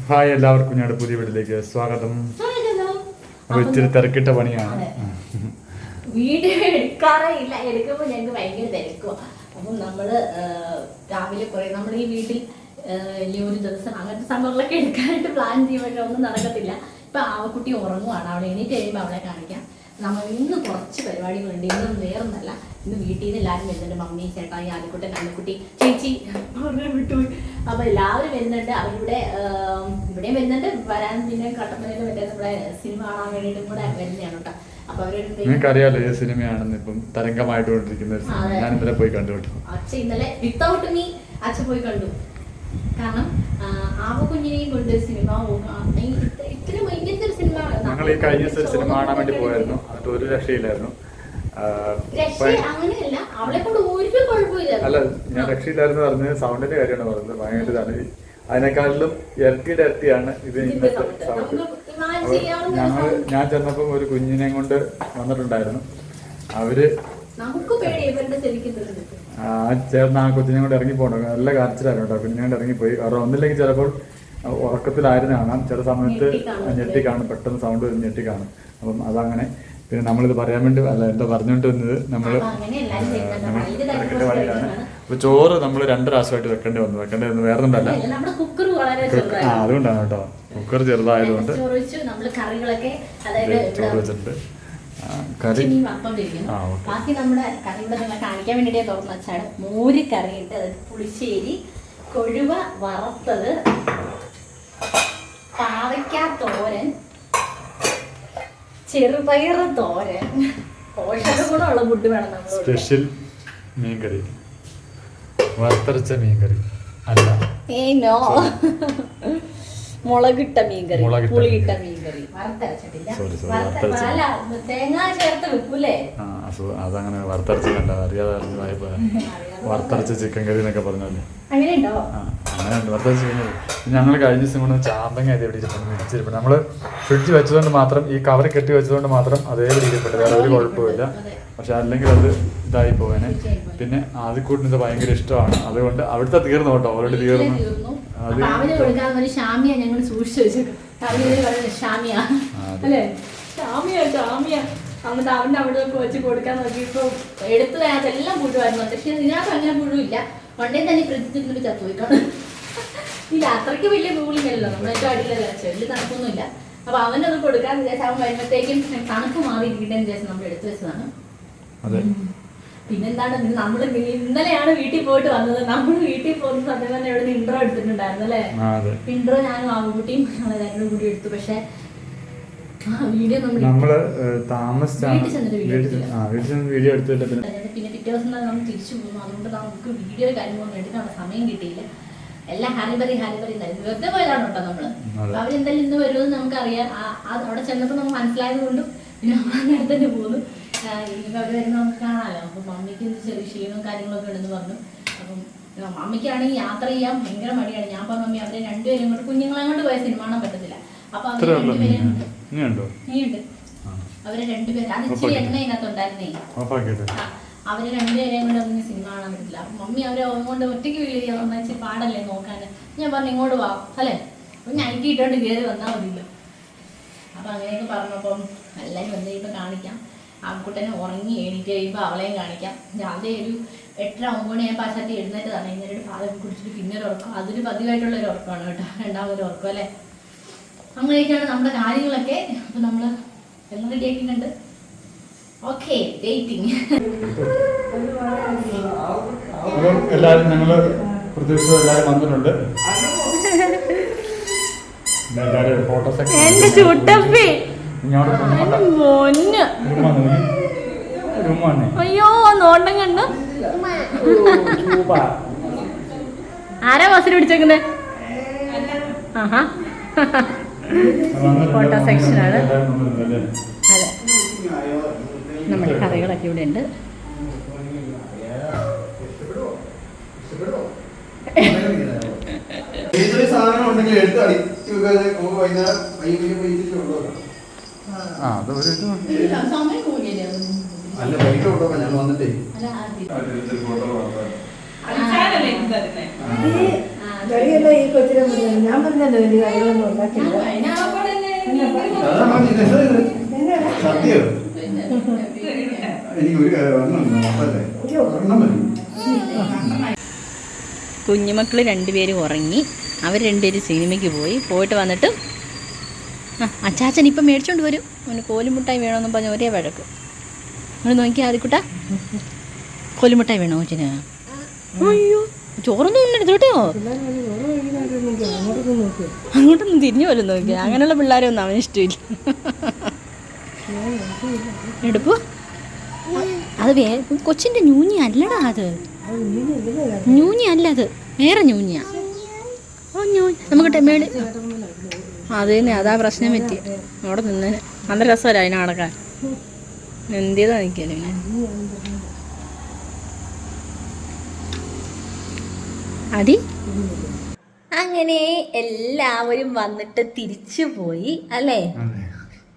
Hi, എല്ലാവർക്കും ഞങ്ങളുടെ പുതിയ വീട്ടിലേക്ക് സ്വാഗതം. അപ്പൊ ഇച്ചിരി തിരക്കിട്ട പണിയാണ്. വീഡിയോ എടുക്കാറേ ഇല്ല, എടുക്കുമ്പോൾ ഞങ്ങൾക്ക് ഭയങ്കര തിരക്കുവാ. അപ്പം നമ്മള് രാവിലെ കുറെ നമ്മൾ ഈ വീട്ടിൽ ഒരു ദിവസം അങ്ങനത്തെ സംഭവങ്ങളൊക്കെ എടുക്കാനായിട്ട് പ്ലാൻ ചെയ്യുമ്പോൾ ഒന്നും നടക്കത്തില്ല. ഇപ്പൊ ആവക്കുട്ടി ഉറങ്ങുവാണ്, അവളെ എണീറ്റ് കഴിയുമ്പോൾ അവളെ കാണിക്കാം. നമ്മൾ ഇന്ന് കുറച്ച് പരിപാടികളുണ്ട്. ഇന്നും വേറൊന്നല്ല, ഇന്ന് വീട്ടിൽ നിന്ന് എല്ലാവരും വരുന്നുണ്ട്. മമ്മി, ചേട്ടായി, ആലിക്കുട്ടൻ, കണ്ണുക്കുട്ടി, ചേച്ചി വിട്ടുപോയി. അപ്പൊ എല്ലാവരും വരുന്നുണ്ട്. അവരിവിടെ ഇവിടെയും വരുന്നുണ്ട്. വരാൻ പിന്നെ കട്ടപ്പനയിൽ മറ്റേ നമ്മുടെ സിനിമ കാണാൻ വേണ്ടിയിട്ടും കൂടെ വരുന്നതാണ് കേട്ടോ. അപ്പൊ നിങ്ങൾക്കറിയാലോ ഏത് സിനിമയാണെന്ന് ഇപ്പം തരംഗമായിട്ടുകൊണ്ടിരിക്കുന്ന ഞാൻ ഇന്നലെ പോയി കണ്ടു. അച്ഛൻ ഇന്നലെ വിത്തൗട്ട് മീ അച്ഛൻ പോയി കണ്ടു. കാരണം ആവക്കുഞ്ഞിനെയും കൊണ്ട് സിനിമ ഇത്രയും ഇങ്ങനത്തെ ഒരു സിനിമ ഞങ്ങൾ ഈ കഴിഞ്ഞ ദിവസം സിനിമ കാണാൻ വേണ്ടി പോയായിരുന്നു. അത് ഒരു രക്ഷയില്ലായിരുന്നു. അങ്ങനെയല്ല, അവളെ കൊണ്ട് ഒരു കുഴപ്പമില്ല. അല്ല, ഞാൻ രക്ഷയില്ലായിരുന്നു പറഞ്ഞത് സൗണ്ടിന്റെ കാര്യമാണ് പറഞ്ഞത്. ഭയങ്കര ഇതാണ്. അതിനേക്കാളിലും ഇരട്ടിയാണ് ഇത് ഇന്നത്തെ സൗണ്ട്. ഞാൻ ചെന്നപ്പം ഒരു കുഞ്ഞിനെ കൊണ്ട് വന്നിട്ടുണ്ടായിരുന്നു. അവര് ചേർന്ന് ആ കുഞ്ഞിനെ കൊണ്ട് ഇറങ്ങി പോകണം. നല്ല കരച്ചിലായിരുന്നു കേട്ടോ. കുഞ്ഞിനെ കൊണ്ട് ഇറങ്ങിപ്പോയി. കാരണം ഒന്നില്ലെങ്കിൽ ചിലപ്പോൾ ഉറക്കത്തിലായിരുന്നു കാണാം, ചില സമയത്ത് ഞെട്ടി കാണും, പെട്ടെന്ന് സൗണ്ട് ഞെട്ടി കാണും. അപ്പം അതങ്ങനെ. പിന്നെ നമ്മളിത് പറയാൻ വേണ്ടി അല്ല എന്താ പറഞ്ഞുകൊണ്ട് വന്നത്, നമ്മള് തിരക്കിന്റെ പണിയാണ്. അപ്പൊ ചോറ് നമ്മൾ 2 പ്രാവശ്യമായിട്ട് വെക്കേണ്ടി വന്നു വേറെ ഒന്നല്ല. അതുകൊണ്ടാണ് കേട്ടോ, കുക്കർ ചെറുതായതുകൊണ്ട് ചോറ് വെച്ചിട്ടുണ്ട്. കറി ബാക്കി നമ്മുടെ കറിയുടെ നിങ്ങൾ കാണിക്കാൻ വേണ്ടിയിട്ട് തുറന്നു വെച്ചാണ്. മോര് കറിയിട്ട്, പുളിശ്ശേരി, കൊഴുവ വറുത്തത്, പാവയ്ക്ക തോരൻ, ചെറുപയർ തോരൻ. പോഷകഗുണമുള്ള ഫുഡ് വേണം നമ്മൾ. സ്പെഷ്യൽ മീൻകറി, വറുത്തരച്ച മീൻകറി അല്ല, മുളകിട്ട മീൻകറി, പുളിയിട്ട മീൻകറി, വറുത്തരച്ചിട്ടില്ല. തേങ്ങ ചേർത്ത് വെക്കൂലേ? അതങ്ങനെ വറുത്തരച്ച് കണ്ട അറിയാതെ വറുത്തരച്ച ചിക്കൻ കറി എന്നൊക്കെ പറഞ്ഞല്ലേ. അങ്ങനെയുണ്ടോ? അങ്ങനെയുണ്ട്, വറുത്തരച്ച ചിക്കൻ കറി. ഞങ്ങൾ കഴിഞ്ഞ ദിവസം കൊണ്ട് ചാമ്പങ്ങ അതേ പിടിച്ചിട്ടുണ്ട്. നമ്മള് ഫ്രിഡ്ജ് വെച്ചതുകൊണ്ട് മാത്രം, ഈ കവർ കെട്ടി വെച്ചതുകൊണ്ട് മാത്രം അതേ പിടിക്കപ്പെട്ടു, വേറെ ഒരു കുഴപ്പമില്ല. പക്ഷെ അല്ലെങ്കിൽ അത് ഇതായി പോകാനെ. പിന്നെ ആദ്യക്കൂട്ടിന് ഭയങ്കര ഇഷ്ടമാണ്, അതുകൊണ്ട് അവിടുത്തെ തീർന്നു കേട്ടോ, ഓൾറെഡി തീർന്നു. ഞങ്ങൾ സൂക്ഷിച്ചു വെച്ചേക്കും. എന്നിട്ട് അവന്റെ അവിടെ വെച്ച് കൊടുക്കാൻ നോക്കിയപ്പോ എടുത്തു അതിനകത്തെല്ലാം പുഴുവായിരുന്നു. പക്ഷെ ഇതിനകത്ത് അങ്ങനെ പുഴുവില്ല. പണ്ടേ തന്നെ ഫ്രിഡ്ജിൽ ചത്തുപോയിക്കാണ്. ഈ അത്രയ്ക്ക് വലിയ കൂളിങ്ങല്ലോ, നമ്മളേറ്റവും അടിയിലല്ല, ചെറിയ തണുപ്പൊന്നുമില്ല. അപ്പൊ അവനത് കൊടുക്കാൻ വിചാരിച്ചാൽ അവൻ വരുമ്പോഴത്തേക്കും തണുപ്പ് മാറിയിരിക്കട്ടെ വിചാരിച്ച് നമ്മൾ എടുത്തു വെച്ചതാണ്. പിന്നെന്താണ്, നമ്മള് ഇന്നലെയാണ് വീട്ടിൽ പോയിട്ട് വന്നത്. നമ്മൾ വീട്ടിൽ പോകുന്ന സമയം തന്നെ ഇവിടെ നിന്ന് ഇൻട്രോ എടുത്തിട്ടുണ്ടായിരുന്നു അല്ലേ? ഇൻട്രോ ഞാനും ആവുകുട്ടിയും ഞങ്ങളെല്ലാവരും കൂടി എടുത്തു. പക്ഷെ വീഡിയോ നമ്മള് വീഡിയോ എടുത്തിട്ട് പിന്നെ പിറ്റേ ദിവസം നമ്മൾ തിരിച്ചു പോകുന്നു. അതുകൊണ്ട് നമുക്ക് വീഡിയോ കാര്യങ്ങളൊന്നും എടുക്കാനുള്ള സമയം കിട്ടിയില്ല. എല്ലാം ഹാരിബറി വെറുതെ പോയതാണ് കേട്ടോ നമ്മള്. അവരെന്തായാലും ഇന്ന് വരുമെന്ന് നമുക്കറിയാം. അവിടെ ചെന്നപ്പോൾ നമുക്ക് മനസ്സിലായത് കൊണ്ടും പിന്നെ നമ്മൾ അങ്ങനെ തന്നെ പോകുന്നു. ഇനിയിപ്പോൾ അവർ വരുമ്പോൾ നമുക്ക് കാണാമല്ലോ. അപ്പം മമ്മിക്ക് ചെറിയ ക്ഷീണവും കാര്യങ്ങളൊക്കെ ഉണ്ടെന്ന് പറഞ്ഞു. അപ്പം മമ്മിക്കാണെങ്കിൽ യാത്ര ചെയ്യാൻ ഭയങ്കര മടിയാണ്. ഞാൻ പറഞ്ഞു മമ്മി അവരെ രണ്ടുപേരും കൊണ്ട് കുഞ്ഞുങ്ങളെ കൊണ്ട് പോയ സിനിമ കാണാൻ പറ്റത്തില്ല. അപ്പൊ അവര് രണ്ടുപേരും നീയുണ്ട്. അവരെ രണ്ടുപേരും അത് ഇച്ചിരി എണ്ണ ഇതിനകത്തുണ്ടായിരുന്നേ. അവര് രണ്ടുപേരെയും കൊണ്ട് ഒന്നും സിനിമ കാണാൻ പറ്റില്ല. അപ്പൊ മമ്മി അവരെ കൊണ്ട് ഒറ്റയ്ക്ക് വീട് ചെയ്യാൻ പാടല്ലേ നോക്കാന്. ഞാൻ പറഞ്ഞു ഇങ്ങോട്ട് വാ അല്ലേ, അപ്പൊ നൈറ്റി ഇട്ടോണ്ട് കയറി വന്നാൽ മതിയല്ലോ. അപ്പൊ അങ്ങനെയൊക്കെ പറഞ്ഞപ്പം എല്ലാവരും വന്നു കഴിയുമ്പോൾ കാണിക്കാം. ആൺകുട്ടനെ ഉറങ്ങി എണീറ്റ് കഴിയുമ്പോൾ അവളെയും കാണിക്കാം. രാവിലെ ഒരു 8:30-9 ഞാൻ പാശ്ചാത്തി എഴുന്നേറ്റതാണ്. ഇന്നലെ പാലം കുടിച്ചിട്ട് പിന്നെ ഒരു ഉറക്കം, അതൊരു പതിവായിട്ടുള്ള ഒരു ഉറക്കമാണ് കേട്ടോ, രണ്ടാമതൊരു ഉറക്കം അല്ലേ. അങ്ങനെയൊക്കെയാണ് നമ്മുടെ കാര്യങ്ങളൊക്കെ. അപ്പൊ നമ്മള് എല്ലാം റെഡി ആക്കിയിട്ടുണ്ട്. Okay, dating. എല്ലാവരും ഞങ്ങള് പ്രതീക്ഷ എല്ലാവരും വന്നിട്ടുണ്ട്. ഫോട്ടോസൊക്കെ അയ്യോ നോട്ടം കണ്ട് ആരാ ബസ്സിൽ പിടിച്ചേക്കുന്നത്? ആഹാ, ഫോട്ടോ സെക്ഷനാണ്. അതെ, നമ്മുടെ കറികളൊക്കെ ഇവിടെ ഉണ്ട്. കളിയല്ല ഈ കൊച്ചിനെ മുഴുവൻ. ഞാൻ പറഞ്ഞല്ലോ വലിയ കളികളൊന്നും ഉണ്ടാക്കില്ല. സത്യം എനിക്ക് ഒരു ഒരെണ്ണം മതി. കുഞ്ഞുമക്കൾ രണ്ടുപേരും ഉറങ്ങി. അവർ രണ്ടുപേരും സിനിമയ്ക്ക് പോയിട്ട് വന്നിട്ട് അച്ചാച്ചൻ ഇപ്പം മേടിച്ചോണ്ട് വരും. അവന് കോലുമുട്ടായി വേണമെന്നും പറഞ്ഞ് ഒരേ വഴക്ക്. അങ്ങനെ നോക്കിയാൽ ആദ്യക്കുട്ട കോലുമുട്ടായി വേണോ കൊച്ചിന്? അയ്യോ ചോറൊന്നും ഇല്ല കേട്ടോ. അങ്ങോട്ടൊന്നും തിരിഞ്ഞു പോലും നോക്കിയാൽ അങ്ങനെയുള്ള പിള്ളേരൊന്നും അവന് ഇഷ്ടമില്ല. എടുപ്പു അത് കൊച്ചിൻ്റെ ഞൂഞ്ഞി അല്ലടാ. അത് ഞൂഞ്ഞി അല്ല, അത് വേറെ ഞൂഞ്ഞിയാ. നമുക്ക് മേളി അത് തന്നെ, അതാ പ്രശ്നം പറ്റി. അവിടെ നിന്നേന് നല്ല രസമല്ല അതിനെ നടക്കാൻ. എന്തിയതാ നിൽക്കല്ലേ ഇങ്ങനെ. അടി അങ്ങനെ എല്ലാവരും വന്നിട്ട് തിരിച്ചു പോയി അല്ലേ.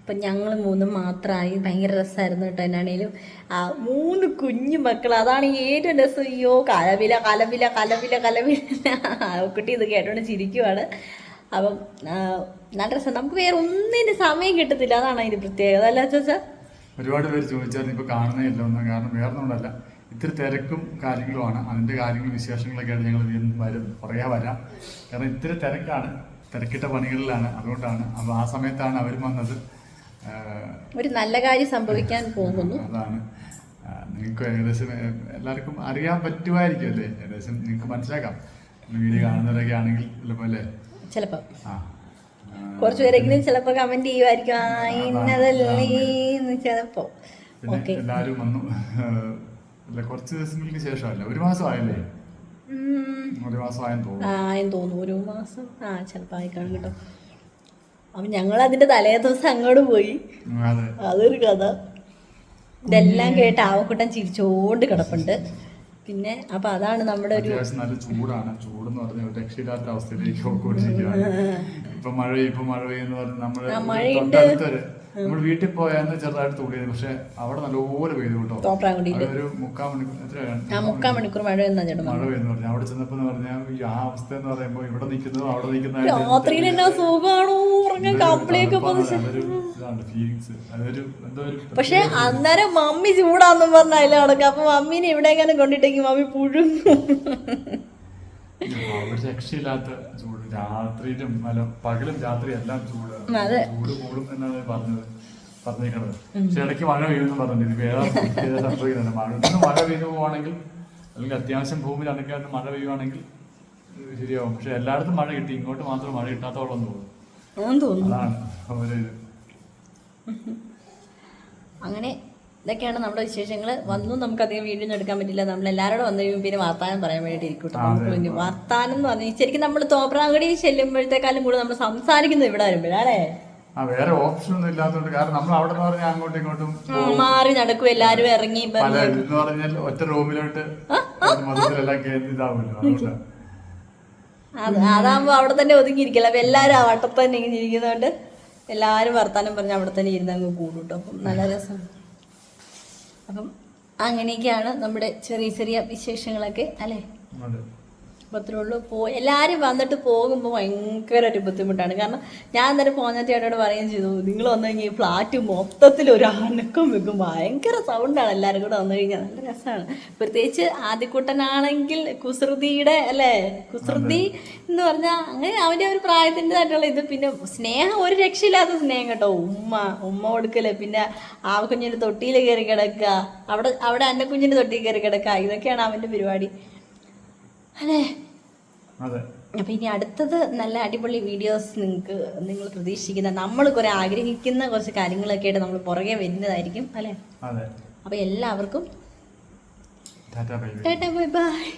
അപ്പം ഞങ്ങൾ മൂന്നും മാത്രമായി. ഭയങ്കര രസമായിരുന്നു കേട്ടോ. എന്നാണേലും ആ 3 കുഞ്ഞു മക്കൾ, അതാണ് ഏറ്റവും രസം. അയ്യോ കലവില കലവില കലവില കലവില കുട്ടി ഇത് കേട്ടോണ്ട് ചിരിക്കുവാണ്. അപ്പം നല്ല രസം. നമുക്ക് വേറെ ഒന്നിന് സമയം കിട്ടത്തില്ല, അതാണ് അതിൻ്റെ പ്രത്യേകത അല്ല ചോച്ചാ. ഒരുപാട് പേര് ചോദിച്ചാൽ ഇപ്പോൾ കാണുന്നേയില്ല ഒന്നും. കാരണം വേറെ ഒന്നുമല്ല, ഇത്തിരി തിരക്കും കാര്യങ്ങളുമാണ്. അതിൻ്റെ കാര്യങ്ങളും വിശേഷങ്ങളൊക്കെ ആയിട്ട് ഞങ്ങൾ പറയാൻ വരാം. കാരണം ഇത്തിരി തിരക്കാണ്, തിരക്കിട്ട പണികളിലാണ്, അതുകൊണ്ടാണ്. അപ്പോൾ ആ സമയത്താണ് അവരും വന്നത്. ഒരു നല്ല കാര്യം സംഭവിക്കാൻ പോകുന്നു. അതാണ് നിങ്ങൾക്ക് ഏകദേശം എല്ലാവർക്കും അറിയാൻ പറ്റുമായിരിക്കും അല്ലേ, ഏകദേശം നിങ്ങൾക്ക് മനസ്സിലാക്കാം. വീഡിയോ കാണുന്നവരൊക്കെ ആണെങ്കിൽ ചിലപ്പോൾ അല്ലേ, ചിലപ്പോൾ കുറച്ച് പേരെങ്കിലും ചിലപ്പോൾ കമന്റ് ചെയ്യുമായിരിക്കും ഇന്നതല്ലേ ചിലപ്പോ. പിന്നെ എല്ലാവരും വന്നു. അല്ല കുറച്ച് ദിവസങ്ങൾക്ക് ശേഷമല്ല, 1 മാസമായല്ലേ? 1 മാസമായെന്ന് തോന്നുന്നു. 1 മാസം ചിലപ്പോൾ ആയി കാണും കേട്ടോ. അപ്പം ഞങ്ങൾ അതിന്റെ തലേ ദിവസം അങ്ങോട്ട് പോയി. അതൊരു കഥ. ഇതെല്ലാം കേട്ട് ആവക്കുട്ടൻ ചിരിച്ചോണ്ട് കിടപ്പുണ്ട്. പിന്നെ അപ്പൊ അതാണ് നമ്മുടെ ഒരു നല്ല ചൂടാണ്. ചൂടെന്ന് പറഞ്ഞ ഒരു രക്ഷയില്ലാത്ത അവസ്ഥയിലേക്ക് പോയിക്കൊണ്ടിരിക്കുകയാണ്. ഇപ്പൊ മഴ പെയ്യുന്ന പറഞ്ഞ് നമ്മള് നമ്മൾ വീട്ടിൽ പോയാന്ന് ചെറുതായിട്ട് തൂടിയത്. പക്ഷെ അവിടെ നല്ലപോലെ പെയ്തു കേട്ടോ. ഒരു 3/4 മണിക്കൂർ മഴ പെയ്യുന്നു പറഞ്ഞു. അവിടെ ചെന്നപ്പോ പറഞ്ഞാൽ ഈ ആ അവസ്ഥ എന്ന് പറയുമ്പോ ഇവിടെ നിൽക്കുന്നതും അവിടെ പക്ഷെ അന്നേരം മമ്മി ചൂടാന്നും പറഞ്ഞാലും നടക്കാം. അപ്പൊ മമ്മീനെ ഇവിടെ എങ്ങനെ കൊണ്ടിട്ടെങ്കിൽ മമ്മി പുഴുങ്ങും. രക്ഷയില്ലാത്ത ചൂട്. രാത്രിയിലും അല്ല പകലും രാത്രി എല്ലാം ചൂട് കൂടും എന്നാണ് പറഞ്ഞേക്കണത്. പക്ഷെ ഇടയ്ക്ക് മഴ പെയ്യുമെന്ന് പറഞ്ഞു. ഇത് വേറെ സംഭവിക്കുന്നുണ്ട്. മഴ പെയ്തു പോവാണെങ്കിൽ, അല്ലെങ്കിൽ അത്യാവശ്യം ഭൂമിയിൽ അണക്കാണ്ട് മഴ പെയ്യുവാണെങ്കിൽ ശരിയാവും. പക്ഷെ എല്ലായിടത്തും മഴ കിട്ടി, ഇങ്ങോട്ട് മാത്രം മഴ കിട്ടാത്തോളം തോന്നുന്നു. അതാണ് ഒരു അങ്ങനെ ഇതൊക്കെയാണ് നമ്മുടെ വിശേഷങ്ങൾ. വന്നു നമുക്കധികം വീഡിയോ ഒന്നും എടുക്കാൻ പറ്റില്ല. നമ്മൾ എല്ലാവരോടും വന്നു കഴിയുമ്പോൾ പിന്നെ വർത്താനം പറയാൻ വേണ്ടി ഇരിക്കട്ടെ. നമുക്ക് പിന്നെ വർത്താനം എന്ന് പറഞ്ഞാൽ ശരിക്കും നമ്മൾ തോപ്രാങ്കുടി ചെല്ലുമ്പോഴത്തേക്കാളും കൂടെ നമ്മൾ സംസാരിക്കുന്നത് ഇവിടെ വരുമ്പോഴാണേ. വേറെ ഓപ്ഷൻ ഒന്നും ഇല്ലാത്തതുകൊണ്ട്. കാരണം നമ്മൾ അവിടെ നിന്ന് പറഞ്ഞാൽ അങ്ങോട്ടും ഇങ്ങോട്ടും മാറി നടക്കും. എല്ലാരും ഇറങ്ങി എന്ന് പറഞ്ഞാൽ ഒറ്റ റൂമിലോട്ട് മൊത്തത്തിലെല്ലാം കേന്ദ്രീതാവുമല്ലോ. അതാകുമ്പോ അവിടെ തന്നെ ഒതുങ്ങിയിരിക്കില്ല. അപ്പൊ എല്ലാരും ആ വട്ടത്ത് തന്നെ ഇങ്ങനെ ഇരിക്കുന്നതുകൊണ്ട് എല്ലാരും വർത്താനം പറഞ്ഞ് അവിടെ തന്നെ ഇരുന്ന് അങ്ങ് കൂടും കേട്ടോ. അപ്പം നല്ല രസം. അപ്പം അങ്ങനെയൊക്കെയാണ് നമ്മുടെ ചെറിയ ചെറിയ വിശേഷങ്ങളൊക്കെ അല്ലേ. അപ്പോൾ അത്രേ ഉള്ളൂ. എല്ലാവരും വന്നിട്ട് പോകുമ്പോൾ ഭയങ്കര ഒരു ബുദ്ധിമുട്ടാണ്. കാരണം ഞാൻ അന്നേരം പോന്ന ചേട്ടനോട് പറയുകയും ചെയ്തു, നിങ്ങൾ വന്നു കഴിഞ്ഞാൽ ഈ ഫ്ലാറ്റ് മൊത്തത്തിൽ ഒരു അനക്കം വെക്കും. ഭയങ്കര സൗണ്ടാണ്. എല്ലാവരും കൂടെ വന്നു കഴിഞ്ഞാൽ നല്ല രസമാണ്. പ്രത്യേകിച്ച് ആദ്യക്കുട്ടനാണെങ്കിൽ കുസൃതിയുടെ അല്ലേ, കുസൃതി എന്ന് പറഞ്ഞാൽ അങ്ങനെ അവൻ്റെ ഒരു പ്രായത്തിൻ്റെതായിട്ടുള്ള ഇത്. പിന്നെ സ്നേഹം ഒരു രക്ഷയില്ലാത്ത സ്നേഹം കേട്ടോ. ഉമ്മ കൊടുക്കല്, പിന്നെ ആ കുഞ്ഞിൻ്റെ തൊട്ടിയിൽ കയറി കിടക്കുക, അവിടെ എൻ്റെ കുഞ്ഞിൻ്റെ തൊട്ടിയിൽ കയറി കിടക്കുക. ഇതൊക്കെയാണ് അവൻ്റെ പരിപാടി അല്ലേ. അപ്പം ഇനി അടുത്തത് നല്ല അടിപൊളി വീഡിയോസ് നിങ്ങൾ പ്രതീക്ഷിക്കുന്ന, നമ്മൾ കുറെ ആഗ്രഹിക്കുന്ന കുറച്ച് കാര്യങ്ങളൊക്കെ ആയിട്ട് നമ്മൾ പുറകെ വരുന്നതായിരിക്കും അല്ലേ. അപ്പം എല്ലാവർക്കും ടാറ്റാ ബൈ ബൈ.